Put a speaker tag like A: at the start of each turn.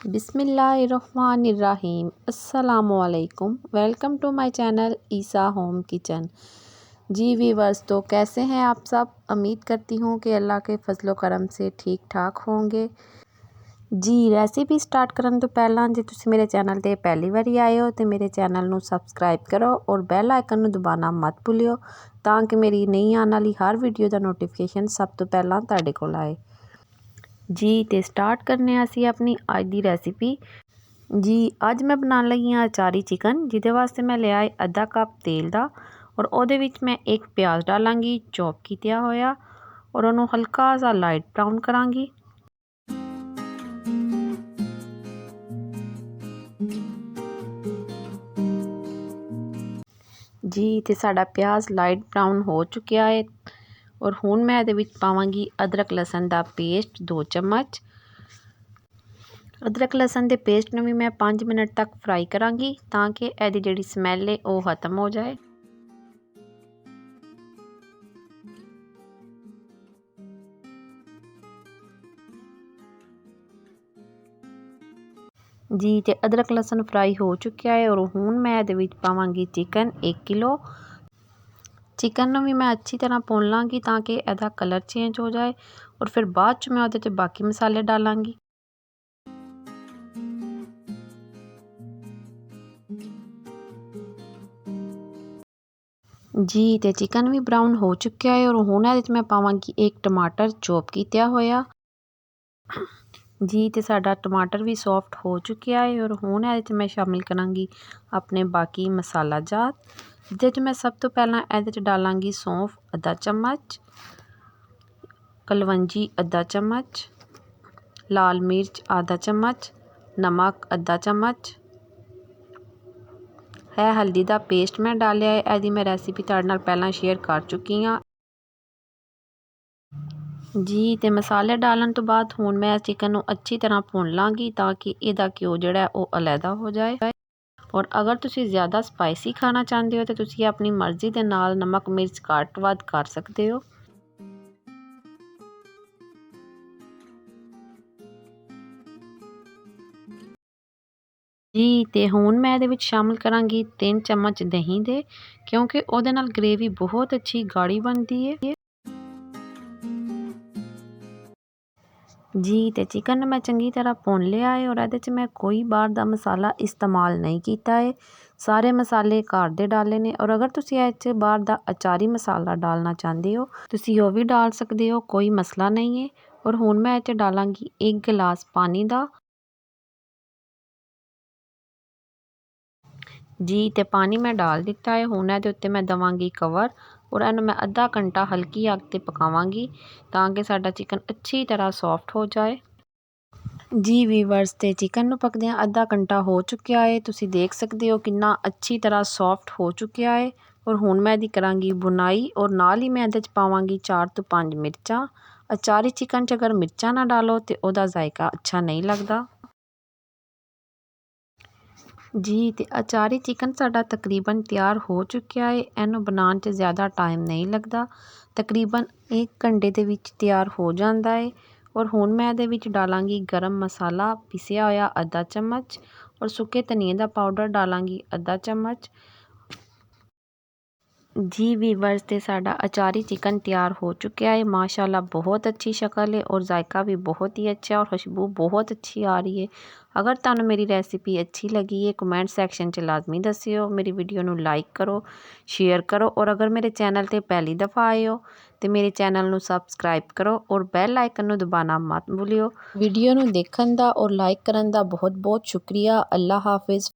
A: बिस्मिल्लाहिर्रहमानिर्रहीम अस्सलामुअलैकुम। Welcome to my channel Isa home kitchen. जी वीवर्स, तो कैसे हैं आप सब? उम्मीद करती हूँ कि अल्लाह के फजलो करम से ठीक ठाक होंगे। जी रेसिपी स्टार्ट करन तो पहला जे तुसी मेरे चैनल ते पहली बारी आए हो तो मेरे चैनल नू सबसक्राइब करो और बैल आइकन नू दबाना मत भुलियो ताकि मेरी नई आने वाली हर वीडियो का नोटिफिकेशन सब तो पहला तुहाडे कोल आए। जी तो स्टार्ट करने असी अपनी अज की रेसिपी। जी अज मैं बनाने लगी हाँ अचारी चिकन, जिदे वास्ते मैं लिया है आधा कप तेल का और उहदे विच मैं एक प्याज डालांगी चॉप किया होया और उन्होंने हल्का सा लाइट ब्राउन करांगी। जी तो साडा प्याज लाइट ब्राउन हो चुका है और हुण मैं इहदे विच पावांगी अदरक लहसुन का पेस्ट 2 चम्मच। अदरक लहसुन के पेस्ट में भी मैं 5 मिनट तक फ्राई करांगी ताकि इहदी जिहड़ी स्मैल है वो खत्म हो जाए। जी तो अदरक लहसुन फ्राई हो चुका है और हुण मैं इहदे विच पावांगी चिकन 1 किलो। चिकन नूं भी मैं अच्छी तरह भुन लाँगी ताकि इहदा कलर चेंज हो जाए और फिर बाद च मैं उहदे च बाकी मसाले डालांगी। जी तो चिकन भी ब्राउन हो चुका है और हुण इहदे च मैं पावांगी एक टमाटर चॉप किया होया। जी तो साडा टमाटर भी सॉफ्ट हो चुका है और हुण इहदे च मैं शामिल करांगी अपने बाकी मसाला जात, जिहदे च मैं सब तो पहला इहदे च डालांगी सौंफ आधा चम्मच, कलवंजी आधा चम्मच, लाल मिर्च आधा चम्मच, नमक आधा चम्मच है, हल्दी का पेस्ट मैं डालिया है। इहदी मैं रेसिपी तुहाडे नाल पहला शेयर कर चुकी हाँ। जी तो मसाले डालन तो बाद हुण मैं चिकन नूं अच्छी तरह भुन लाँगी ताकि इहदा घ्यो जिहड़ा है वो अलहदा हो जाए। और अगर तुसी ज़्यादा स्पाइसी खाना चाहते हो तो तुसी अपनी मर्जी के नाल नमक मिर्च घट वध कर सकते हो। जी तो हुण मैं इहदे विच शामिल करांगी 3 चम्मच दही दे, क्योंकि उहदे नाल ग्रेवी बहुत अच्छी गाढ़ी बनती है। जी तो चिकन मैं चंगी तरह भुन लिया है और इहदे च मैं कोई बाहर का मसाला इस्तेमाल नहीं किया है, सारे मसाले घर दे डाले ने। और अगर तुसी इह च बाहर का अचारी मसाला डालना चाहते हो तुसी वो भी डाल सकते हो, कोई मसला नहीं है। और हुण मैं इह च डालांगी 1 गिलास पानी का। जी तो पानी मैं डाल दिता है, हुण इहदे उत्ते मैं देवांगी कवर और इहनूं मैं आधा घंटा हल्की अग ते पकावांगी ताकि साडा चिकन अच्छी तरह सॉफ्ट हो जाए। जी वीवर्स ते चिकन नूं पकदियां आधा घंटा हो चुका है, तुसी देख सकते हो कितना अच्छी तरह सॉफ्ट हो चुका है। और हुण मैं इहदी करांगी बुनाई और नाल ही मैं इहदे च पावांगी 4 तो 5 मिर्चां। अचारी चिकन च अगर मिर्चां ना डालो तो उहदा जायका अच्छा नहीं लगता। जी तो अचारी चिकन साडा तकरीबन तैयार हो चुका है, इहनूं बनाने च ज़्यादा टाइम नहीं लगता, तकरीबन 1 घंटे दे विच तैयार हो जाता है। और हुण मैं इहदे विच डालांगी गरम मसाला पिसिया होया आधा चम्मच और सुके धनिए का पाउडर डालांगी आधा चम्मच। जी वीवर्स ते साडा अचारी चिकन तैयार हो चुका है, माशाल्लाह बहुत अच्छी शक्ल है और जायका भी बहुत ही अच्छा है और खुशबू बहुत अच्छी आ रही है। अगर तुहानू मेरी रेसिपी अच्छी लगी है कमेंट सैक्शन च लाजमी दस्सिओ, मेरी वीडियो नू लाइक करो शेयर करो और अगर मेरे चैनल ते पहली दफ़ा आए हो तो मेरे चैनल नू सबसक्राइब करो और बैल आइकन नू दबाना मत भूलियो। वीडियो नू देखण दा और लाइक करन दा बहुत बहुत शुक्रिया। अल्लाह हाफिज़।